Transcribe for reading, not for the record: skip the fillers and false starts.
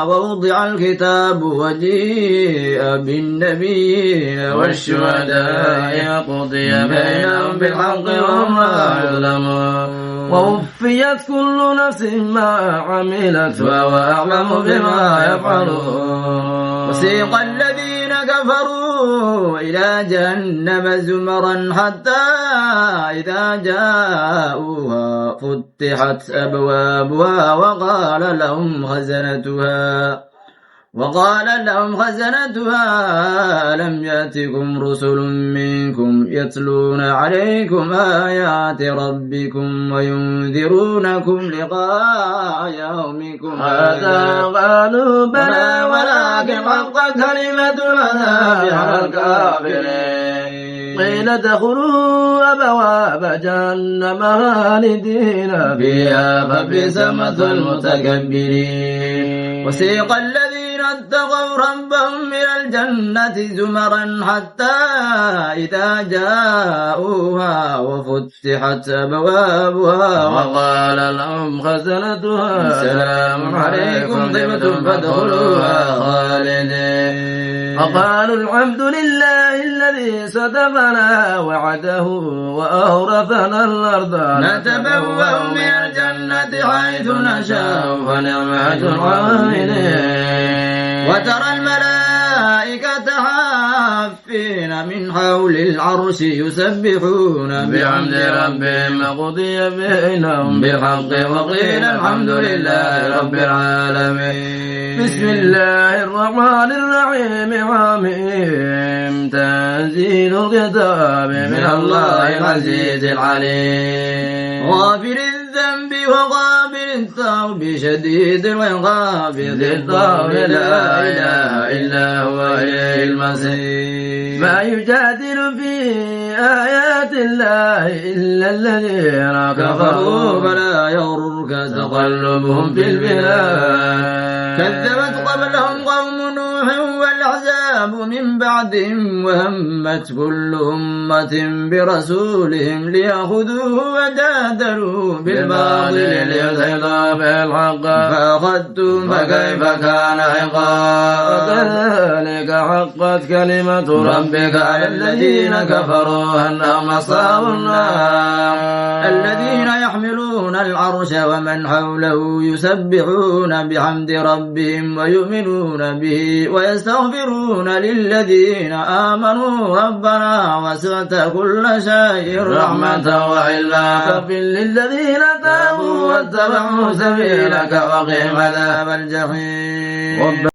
ووضع الكتاب وجيء بالنبيين والشهداء قضي بينهم بالحق وهم لا يظلمون ووفيت كل نفس ما عملت وهو أعلم بما يفعلون وسيق الذين كفروا إلى جهنم زمرا حتى إذا جاءوها فتحت أبوابها وقال لهم خزنتها ألم يأتكم رسل منكم يتلون عليكم آيات ربكم وينذرونكم لقاء يومكم هذا قالوا بلى ولكن حقت كلمة العذاب على الكافرين قيل ادخلوا أبواب جهنم خالدين فيها فبئس مثوى المتكبرين وسيق الذين اتقوا ربهم إلى الجنة زمرا حتى إذا جاءوها وفتحت أبوابها وقال لهم خزنتها سلام عليكم طبتم فادخلوها خالدين وقالوا الحمد لله الذي صدقنا وعده وأورثنا الأرض نتبوأ من الجنة حيث نشاء فنعم أجر العاملين وترى الملائكة حافين من حول العرش يسبحون بحمد ربهم وقضي بينهم بالحق وقيل الحمد لله رب العالمين بسم الله الرحمن الرحيم حميم تنزيل الكتاب من الله العزيز العليم غافر الذنب وغافر التوب شديد العقاب ذي الطول لا إله إلا هو إليه المصير ما يجادل في آيات الله إلا الذين كفروا فلا يغررك تقلبهم في البلاد كذبت قبلهم قوم نوح والأحزاب من بعدهم وهمت كل أمة برسولهم ليأخذوه وجادلوا بالباطل ليدحضوا بالحق فأخذتم فكيف كان عقاب وكذلك حقت كلمة ربك على الذين كفروا أنهم أصحاب النار الذين يحملون العرش ومن حوله يسبحون بحمد ربهم ويؤمنون به ويستغفرون للذين آمنوا ربنا وسعت كل شيء رحمة وعلما فاغفر للذين تابوا واتبعوا سبيلك وقهم عذاب الجحيم